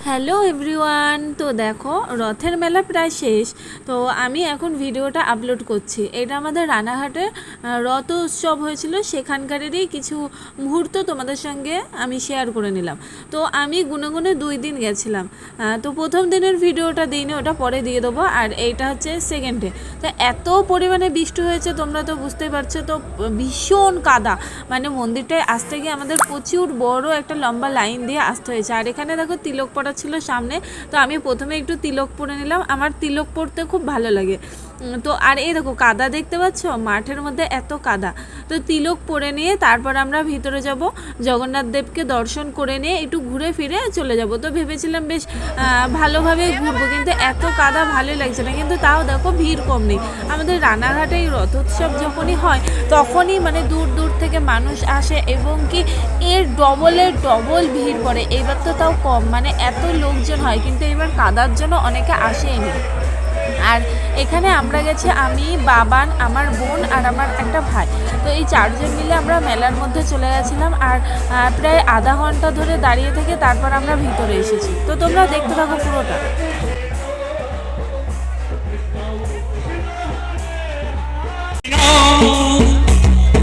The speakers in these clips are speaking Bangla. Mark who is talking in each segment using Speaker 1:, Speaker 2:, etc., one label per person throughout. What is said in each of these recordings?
Speaker 1: Hello everyone. তো দেখো রথের মেলা প্রায় শেষ। তো আমি এখন ভিডিওটা আপলোড করছি। এটা আমাদের রানাঘাটে রথ উৎসব হয়েছিল, সেখানকারেরই কিছু মুহূর্ত তোমাদের সঙ্গে আমি শেয়ার করে নিলাম। তো আমি গুনে গুনে 2 দিন গেছিলাম। তো প্রথম দিনের ভিডিওটা দিইনি, ওটা পরে দিয়ে দেবো। আর এইটা হচ্ছে সেকেন্ড ডে। তো এত পরিমাণে বৃষ্টি হয়েছে তোমরা তো বুঝতেই পারছো। তো ভীষণ কাদা, মানে মন্দিরটায় আসতে গিয়ে আমাদের প্রচুর বড় একটা লম্বা লাইন দিয়ে আসতে হয়েছে। আর এখানে দেখো তিলক পড়া ছিল সামনে। তো আমি প্রথমে একটু তিলক পরে নিলাম, আমার তিলক পরতে খুব ভালো লাগে। তো আর এই দেখো কাদা দেখতে পাচ্ছ, মাঠের মধ্যে এত কাদা। তো তিলক পরে নিয়ে তারপর আমরা ভিতরে যাব, জগন্নাথ দেবকে দর্শন করে নিয়ে একটু ঘুরে ফিরে চলে যাব। তো ভেবেছিলাম বেশ ভালোভাবে ঘুরবো, কিন্তু এত কাদা ভালোই লাগছে না। কিন্তু তাও দেখো ভিড় কম নেই। আমাদের রানাঘাটে এই রথোৎসব যখনই হয় তখনই মানে দূর দূর থেকে মানুষ আসে, এবং কি এর ডবলের ডবল ভিড় পড়ে। এইবার তো তাও কম, মানে এত লোকজন হয়, কিন্তু এবার কাদার জন্য অনেকে আসেনি। আর এখানে আমরা গেছি আমি, বাবান, আমার বোন আর আমার একটা ভাই। তো এই 4 জন মিলে আমরা মেলার মধ্যে চলে গেছিলাম। আর প্রায় আধা ঘন্টা ধরে দাঁড়িয়ে থেকে তারপর আমরা ভিতরে এসেছি। তো তোমরা দেখতে থাকো পুরোটা।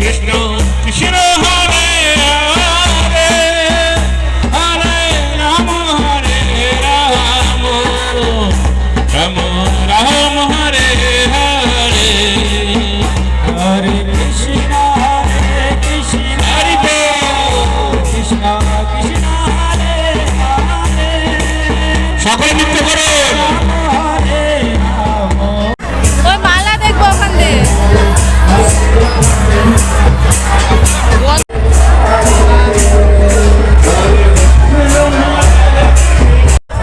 Speaker 2: কৃষ্ণ কৃষ্ণ হরে হরে হরে রাম রাম রাম হরে হরে হরে কৃষ্ণ হরে কৃষ্ণ কৃষ্ণ হরে হরে সকলে নৃত্য করুন।
Speaker 1: ওই মালা দেখবো ওখানে।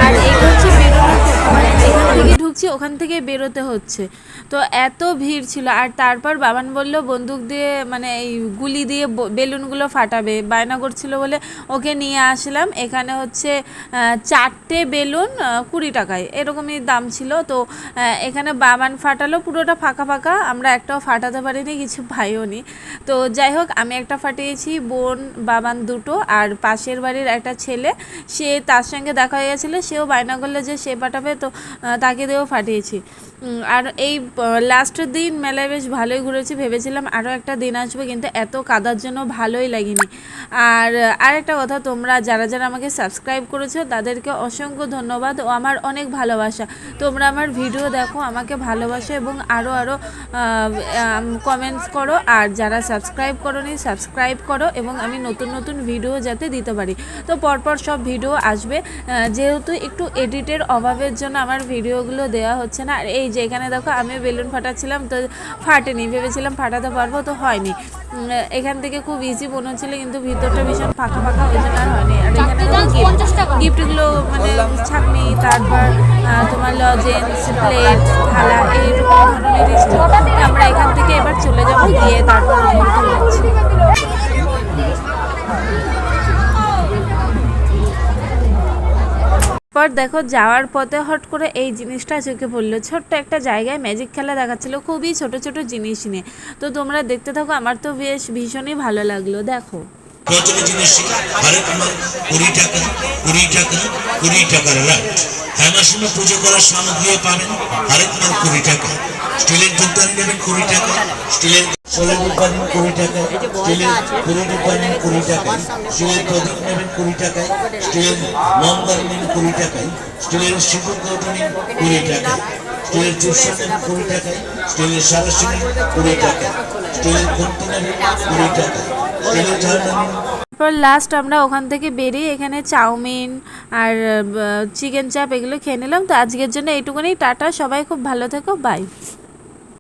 Speaker 1: আর এইটা হচ্ছে বেরোনোর পথ, মানে এখান থেকে ঢুকছি ওখান থেকে বেরোতে হচ্ছে। তো এত ভিড় ছিল। আর তারপর বাবান বলল বন্দুক দিয়ে, মানে এই গুলি দিয়ে বেলুনগুলো ফাটাবে, বায়না করছিল বলে ওকে নিয়ে আসলাম। এখানে হচ্ছে 4টে বেলুন 20 টাকায়, এরকমই দাম ছিল। তো এখানে বাবান ফাটালো, পুরোটা ফাঁকা ফাঁকা, আমরা একটাও ফাটাতে পারিনি, কিছু পাইও নি। তো যাই হোক, আমি একটা ফাটিয়েছি, বোন বাবান দুটো, আর পাশের বাড়ির একটা ছেলে, সে তার সঙ্গে দেখা হয়ে গেছিলো, সেও বায়না করলো যে সে ফাটাবে, তো তাকে দিয়েও ফাটিয়েছি। আর এই লাস্টের দিন মেলায় বেশ ভালোই ঘুরেছি। ভেবেছিলাম আরও একটা দিন আসবে, কিন্তু এত কাদার জন্য ভালোই লাগেনি। আর আরেকটা কথা, তোমরা যারা যারা আমাকে সাবস্ক্রাইব করেছো তাদেরকে অসংখ্য ধন্যবাদ ও আমার অনেক ভালোবাসা। তোমরা আমার ভিডিও দেখো, আমাকে ভালোবাসো এবং আরও কমেন্টস করো। আর যারা সাবস্ক্রাইব করোনি সাবস্ক্রাইব করো, এবং আমি নতুন নতুন ভিডিও যাতে দিতে পারি। তো পরপর সব ভিডিও আসবে। যেহেতু একটু এডিটের অভাবের জন্য আমার ভিডিওগুলো দেওয়া হচ্ছে না। আর এই যে এখানে দেখো আমি বেলুন ফাটাচ্ছিলাম, তো ফাটেনি, ভেবেছিলাম ফাটাতে পারবো, তো হয়নি। এখান থেকে খুব ইজি মনে হচ্ছিল, কিন্তু ভিতরটা ভীষণ ফাঁকা ফাঁকা, ওই জন্য আর হয়নি। আর এখানে গিফটগুলো মানে ছাকনি, তারপর তোমার লজেন্স, প্লেট, থালা, এইরকম ধরনেরই ছিল। আমরা এখান থেকে এবার চলে যাবো, গিয়ে তারপর যাচ্ছি। পর দেখো যাওয়ার পথে হট করে এই জিনিসটা চোখে পড়লো, ছোট্ট একটা জায়গায় ম্যাজিক খেলা দেখাচ্ছিল, খুবই ছোট ছোট জিনিস নিয়ে। তো তোমরা দেখতে থাকো, আমার তো বেশ ভীষণই ভালো লাগলো। দেখো
Speaker 2: পুজো করার সামগ্রী পাবেন হরেক মাল 20 টাকা, স্টিলের ধূপদানি নেবেন 20 টাকা, স্টিলের 16 রূপানি 20 টাকা, স্টিলের 20 রূপানি 20 টাকায়, স্টিলের প্রদীপ নেবেন 20 টাকায়, স্টিলের মোমবাতি নেবেন 20 টাকায়, স্টিলের সিঁদুর কৌটো নেবেন 20 টাকায়, স্টিলের চুষা নেবেন 20 টাকায়, স্টিলের সারাশি নেবেন 20 টাকায়, স্টিলের খুন্তি নেবেন 20 টাকায়, স্টিলের ঝাড়া নেবেন।
Speaker 1: তারপর লাস্ট আমরা ওখান থেকে বেরিয়ে এখানে চাউমিন আর চিকেন চাপ এগুলো খেয়ে নিলাম। তো আজকের জন্য এইটুকুনি, টাটা, সবাই খুব ভালো থেকো, বাই।